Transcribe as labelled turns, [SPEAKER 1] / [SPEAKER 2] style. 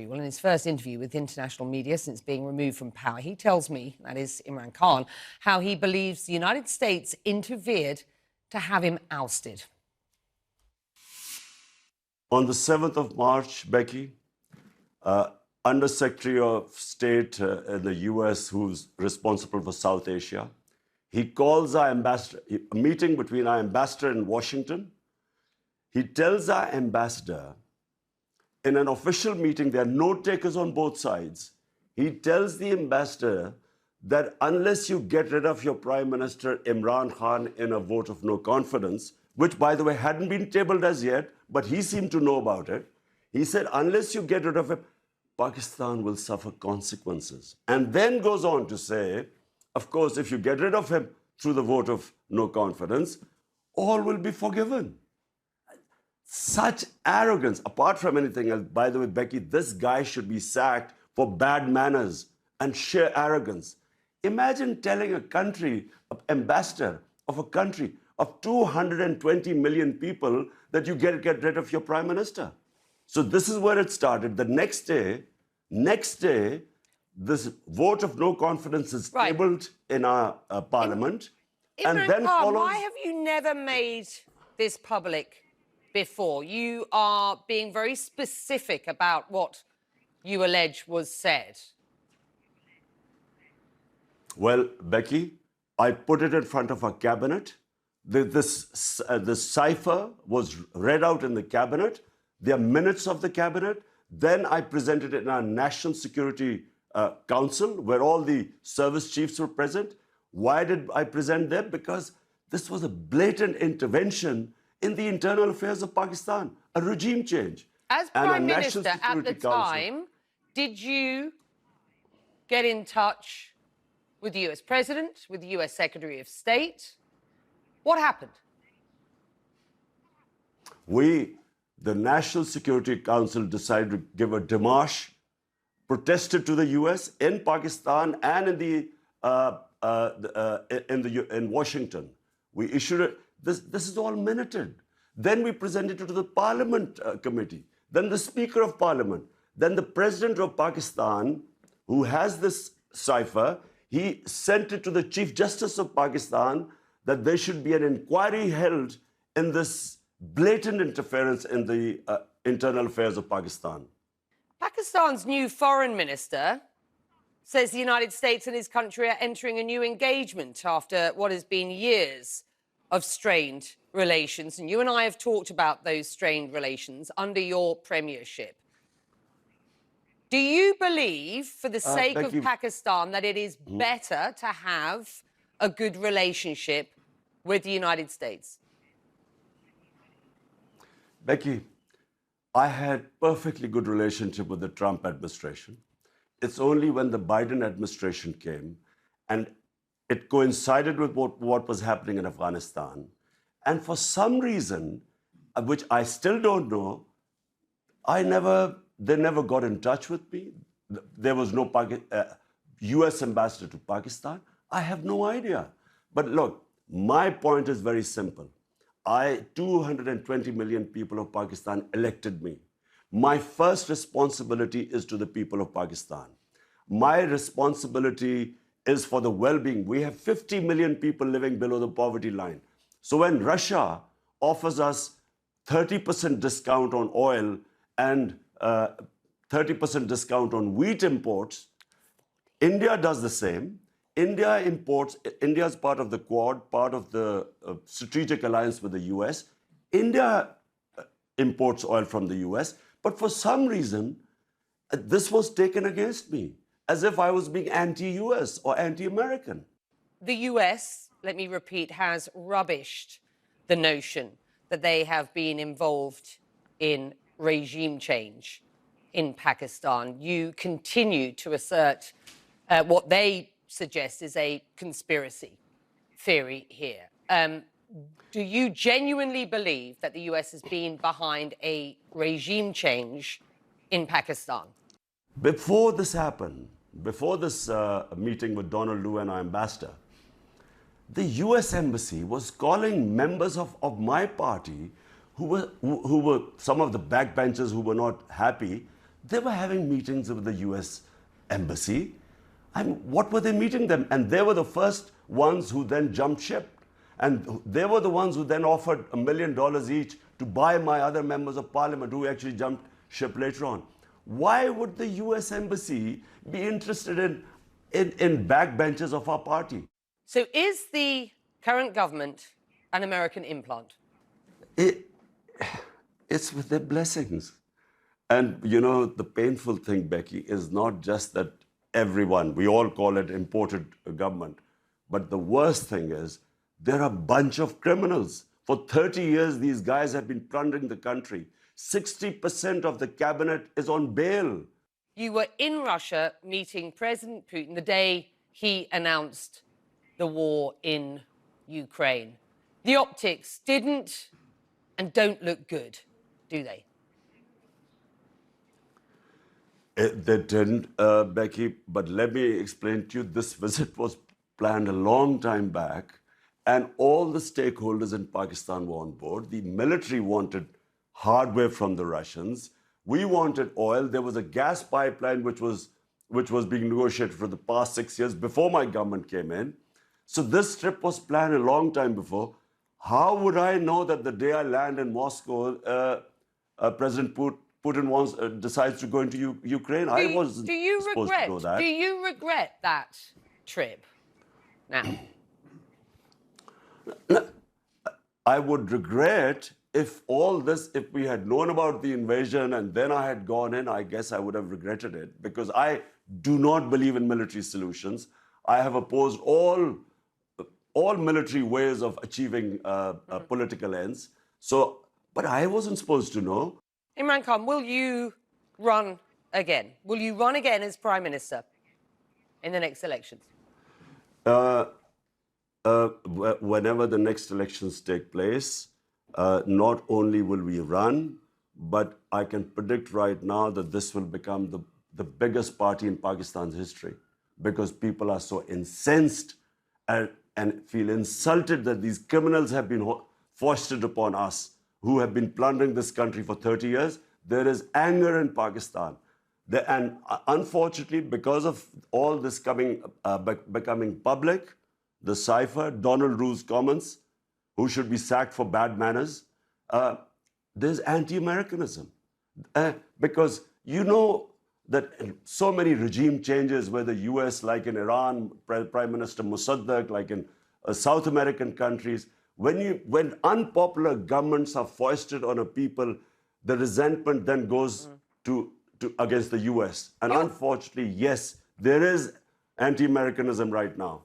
[SPEAKER 1] Well, in his first interview with international media since being removed from power, he tells me, that is Imran Khan, how he believes the United States interfered to have him ousted.
[SPEAKER 2] On the 7th of March, Becky, Under Secretary of State in the US, who's responsible for South Asia, he calls our ambassador, a meeting between our ambassador in Washington. He tells our ambassador, in an official meeting, there are note takers on both sides. He tells the ambassador that unless you get rid of your Prime Minister Imran Khan in a vote of no confidence, which, by the way, hadn't been tabled as yet, but he seemed to know about it, he said, unless you get rid of him, Pakistan will suffer consequences. And then goes on to say, of course, if you get rid of him through the vote of no confidence, all will be forgiven. Such arrogance, apart from anything else. By the way, Becky, this guy should be sacked for bad manners and sheer arrogance. Imagine telling a country, an ambassador of a country of 220 million people that you get rid of your prime minister. So this is where it started. The next day, this vote of no confidence is tabled in our parliament.
[SPEAKER 1] And then follows... Why have you never made this public before? You are being very specific about what you allege was said.
[SPEAKER 2] Well, Becky, I put it in front of our cabinet. This cipher was read out in the cabinet. There are minutes of the cabinet. Then I presented it in our National Security Council, where all the service chiefs were present. Why did I present them? Because this was a blatant intervention in the internal affairs of Pakistan, a regime change.
[SPEAKER 1] As Prime Minister at the time, did you get in touch with the US President, with the US Secretary of State? What happened?
[SPEAKER 2] The National Security Council decided to give a démarche, protested to the US in Pakistan and in Washington. We issued it. This is all minuted. Then we presented it to the Parliament Committee, then the Speaker of Parliament, then the President of Pakistan, who has this cipher, he sent it to the Chief Justice of Pakistan that there should be an inquiry held in this blatant interference in the internal affairs of Pakistan.
[SPEAKER 1] Pakistan's new foreign minister says the United States and his country are entering a new engagement after what has been years of strained relations. And you and I have talked about those strained relations under your premiership. Do you believe, for the sake of Pakistan, that it is better to have a good relationship with the United States?
[SPEAKER 2] Becky, I had perfectly good relationship with the Trump administration. It's only when the Biden administration came and it coincided with what was happening in Afghanistan. And for some reason, which I still don't know, they never got in touch with me. There was no US ambassador to Pakistan. I have no idea. But look, my point is very simple. 220 million people of Pakistan elected me. My first responsibility is to the people of Pakistan. My responsibility is for the well-being. We have 50 million people living below the poverty line. So when Russia offers us 30% discount on oil and 30% discount on wheat imports, India does the same. India is part of the Quad, part of the strategic alliance with the US. India imports oil from the US, but for some reason, this was taken against me, as if I was being anti-US or anti-American.
[SPEAKER 1] The US, let me repeat, has rubbished the notion that they have been involved in regime change in Pakistan. You continue to assert what they suggest is a conspiracy theory here. Do you genuinely believe that the US has been behind a regime change in Pakistan?
[SPEAKER 2] Before this happened, before this meeting with Donald Lu and our ambassador, the US Embassy was calling members of my party who were some of the backbenchers who were not happy. They were having meetings with the US embassy. And what were they meeting them? And they were the first ones who then jumped ship. And they were the ones who then offered $1 million each to buy my other members of parliament who actually jumped ship later on. Why would the US embassy be interested in backbenchers of our party?
[SPEAKER 1] So is the current government an American implant?
[SPEAKER 2] It's with their blessings. And you know, the painful thing, Becky, is not just that everyone, we all call it imported government, but the worst thing is there are a bunch of criminals. For 30 years, these guys have been plundering the country. 60% of the cabinet is on bail.
[SPEAKER 1] You were in Russia meeting President Putin the day he announced the war in Ukraine. The optics didn't and don't look good, do they?
[SPEAKER 2] They didn't, Becky, but let me explain to you, this visit was planned a long time back, and all the stakeholders in Pakistan were on board. The military wanted hardware from the Russians. We wanted oil. There was a gas pipeline which was being negotiated for the past 6 years before my government came in. So this trip was planned a long time before. How would I know that the day I land in Moscow, President Putin decides to go into Ukraine? I wasn't supposed to know that.
[SPEAKER 1] Do you regret that trip now?
[SPEAKER 2] I would regret if we had known about the invasion and then I had gone in, I guess I would have regretted it, because I do not believe in military solutions. I have opposed all military ways of achieving political ends. So, but I wasn't supposed to know.
[SPEAKER 1] Imran Khan, will you run again? Will you run again as Prime Minister in the next elections?
[SPEAKER 2] Whenever the next elections take place, not only will we run, but I can predict right now that this will become the biggest party in Pakistan's history, because people are so incensed and feel insulted that these criminals have been foisted upon us who have been plundering this country for 30 years. There is anger in Pakistan. And unfortunately, because of all this becoming public, the cipher, Donald Rule's comments, who should be sacked for bad manners, there's anti-Americanism. Because you know that so many regime changes, where the US, like in Iran, Prime Minister Mossadegh, like in South American countries, when unpopular governments are foisted on a people, the resentment then goes to against the US. And unfortunately, yes, there is anti-Americanism right now.